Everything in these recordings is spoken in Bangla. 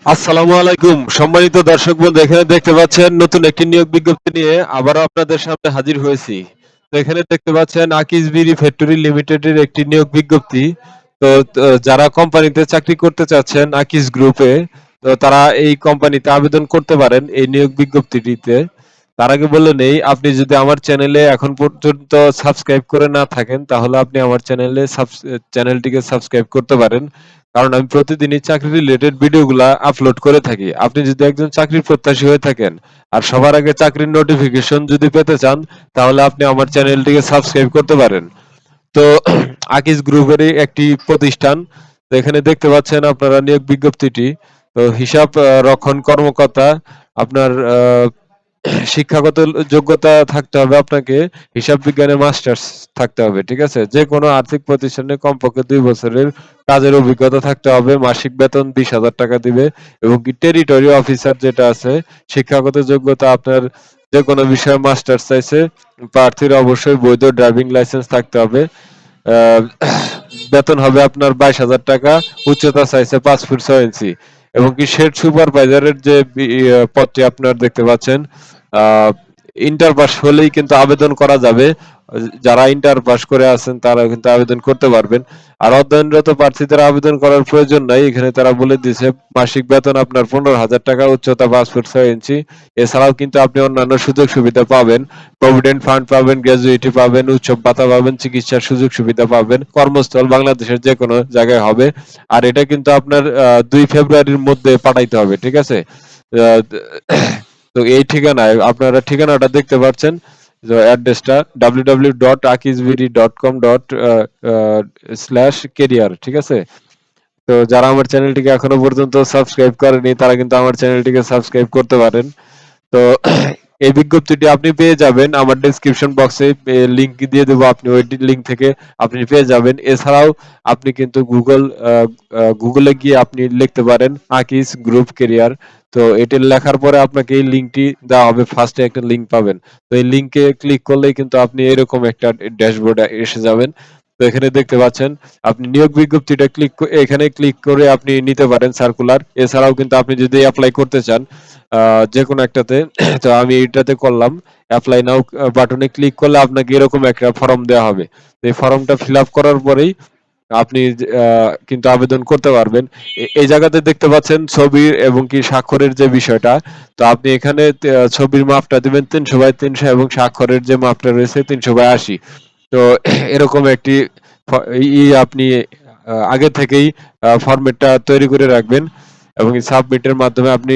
আসসালামু আলাইকুম সম্মানিত দর্শক বন্ধু, এখানে দেখতে পাচ্ছেন নতুন একটি নিয়োগ বিজ্ঞপ্তি নিয়ে আবারও আপনাদের সামনে হাজির হয়েছি। তো এখানে দেখতে পাচ্ছেন আকিজ বিরি ফ্যাক্টরি লিমিটেডের একটি নিয়োগ বিজ্ঞপ্তি। তো যারা কোম্পানিতে চাকরি করতে চাচ্ছেন আকিজ গ্রুপে, তো তারা এই কোম্পানিতে আবেদন করতে পারেন এই নিয়োগ বিজ্ঞপ্তিটিতে। তার আগে বলে নেই, আপনি যদি আমার চ্যানেলে এখন পর্যন্ত সাবস্ক্রাইব করে না থাকেন তাহলে আপনি আমার চ্যানেলটিকে সাবস্ক্রাইব করতে পারেন, কারণ আমি প্রতিদিনই চাকরি রিলেটেড ভিডিওগুলা আপলোড করে থাকি। আপনি যদি একজন চাকরির প্রত্যাশী হয়ে থাকেন আর সবার আগে চাকরির নোটিফিকেশন যদি পেতে চান, তাহলে আপনি আমার চ্যানেলটিকে সাবস্ক্রাইব করতে পারেন। তো আকিজ গ্রুপেরই একটি প্রতিষ্ঠান। তো এখানে দেখতে পাচ্ছেন আপনারা নিয়োগ বিজ্ঞপ্তিটি। তো হিসাব রক্ষণ কর্মকর্তা, আপনার শিক্ষাগত যোগ্যতা থাকতে হবে আপনাকে, হিসাব বিজ্ঞানে মাস্টার্স থাকতে হবে, ঠিক আছে? যে কোনো আর্থিক প্রতিষ্ঠানে কমপক্ষে 2 বছরের কাজের অভিজ্ঞতা থাকতে হবে, মাসিক বেতন 20,000 টাকা দিবে, এবং কি টেরিটরি অফিসার যেটা আছে, শিক্ষাগত যোগ্যতা আপনার যে কোনো বিষয়ে মাস্টার্স চাইছে, প্রার্থীর অবশ্যই বৈধ ড্রাইভিং লাইসেন্স থাকতে হবে। আহ, বেতন হবে আপনার 22,000 টাকা, উচ্চতা চাইছে 5 ফুট 6 ইঞ্চি, এবং কি শেড সুপারভাইজারের যে পদটি আপনার দেখতে পাচ্ছেন, আহ, ইন্টার পাস হলেই কিন্তু আবেদন করা যাবে। যারা ইন্টার পাস করে আছেন তারা কিন্তু আবেদন করতে পারবেন। আর অধ্যয়নরত প্রার্থীদের আবেদন করার প্রয়োজন নাই, এখানে তারা বলে দিয়েছে মাসিক বেতন আপনার 15,000 টাকা, উচ্চতা 5 ফুট 6 ইঞ্চি। এছাড়াও কিন্তু আপনি অন্যান্য সুযোগ সুবিধা পাবেন, প্রভিডেন্ট ফান্ড পাবেন, গ্র্যাজুইটি পাবেন, উৎসব ভাতা পাবেন, চিকিৎসার সুযোগ সুবিধা পাবেন, কর্মস্থল বাংলাদেশের যে কোনো জায়গায় হবে। আর এটা কিন্তু আপনার 2 ফেব্রুয়ারির মধ্যে পাঠাইতে হবে, ঠিক আছে? আহ, তো এই ঠিকানায় আপনারা ঠিকানাটা দেখতে পাচ্ছেন, যে অ্যাড্রেসটা www.akijbiri.com./career, ঠিক আছে? তো যারা আমার চ্যানেলটিকে এখনো পর্যন্ত সাবস্ক্রাইব করেনি তারা কিন্তু আমার চ্যানেলটিকে সাবস্ক্রাইব করতে পারেন। তো এই বিজ্ঞপ্তিটি আপনি পেয়ে যাবেন আমার ডেসক্রিপশন বক্সে, লিংক দিয়ে দেবো, আপনি ওই লিংক থেকে আপনি পেয়ে যাবেন। এছাড়াও আপনি কিন্তু গুগলে গিয়ে আপনি লিখতে পারেন আকিজ গ্রুপ কেরিয়ার। তো এটি লেখার পরে আপনাকে এই লিংকটি দেওয়া হবে, ফার্স্টে একটা লিংক পাবেন। তো এই লিংকে ক্লিক করলেই কিন্তু আপনি এরকম একটা ড্যাশবোর্ডে এসে যাবেন। তো এখানে দেখতে পাচ্ছেন আপনি নিয়োগ বিজ্ঞপ্তিটা এখানে ক্লিক করে আপনি নিতে পারেন সার্কুলার। এছাড়াও কিন্তু আপনি যদি অ্যাপ্লাই করতে চান যে কোনো একটাতে, তো আমি এটাতে করলাম। অ্যাপ্লাই নাও বাটনে ক্লিক করলে আপনাকে এরকম একটা ফর্ম দেওয়া হবে। তো এই ফর্মটা ফিল আপ করার পরেই আপনি কিন্তু আবেদন করতে পারবেন। এই জায়গাতে দেখতে পাচ্ছেন ছবি এবং কি স্বাক্ষরের যে বিষয়টা। তো আপনি এখানে ছবির মাপটা দিবেন 300 বাই 300, এবং স্বাক্ষরের যে মাপটা রয়েছে 300 বাই 80। তো এরকম একটি আপনি আগে থেকেই ফরম্যাটটা তৈরি করে রাখবেন, এবং সাবমিটের মাধ্যমে আপনি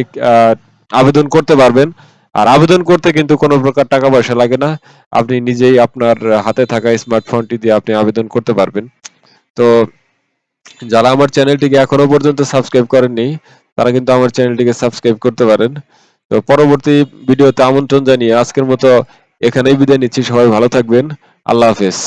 আবেদন করতে পারবেন। আর আবেদন করতে কিন্তু কোনো প্রকার টাকা পয়সা লাগে না। আপনি নিজেই আপনার হাতে থাকা স্মার্টফোনটি দিয়ে আপনি আবেদন করতে পারবেন। তো যারা আমার চ্যানেলটিকে এখনো পর্যন্ত সাবস্ক্রাইব করেননি তারা কিন্তু আমার চ্যানেলটিকে সাবস্ক্রাইব করতে পারেন। তো পরবর্তী ভিডিওতে আমন্ত্রণ জানিয়ে আজকের মতো এখানেই বিদায় নিচ্ছি। সবাই ভালো থাকবেন। আল্লাহ হাফেজ।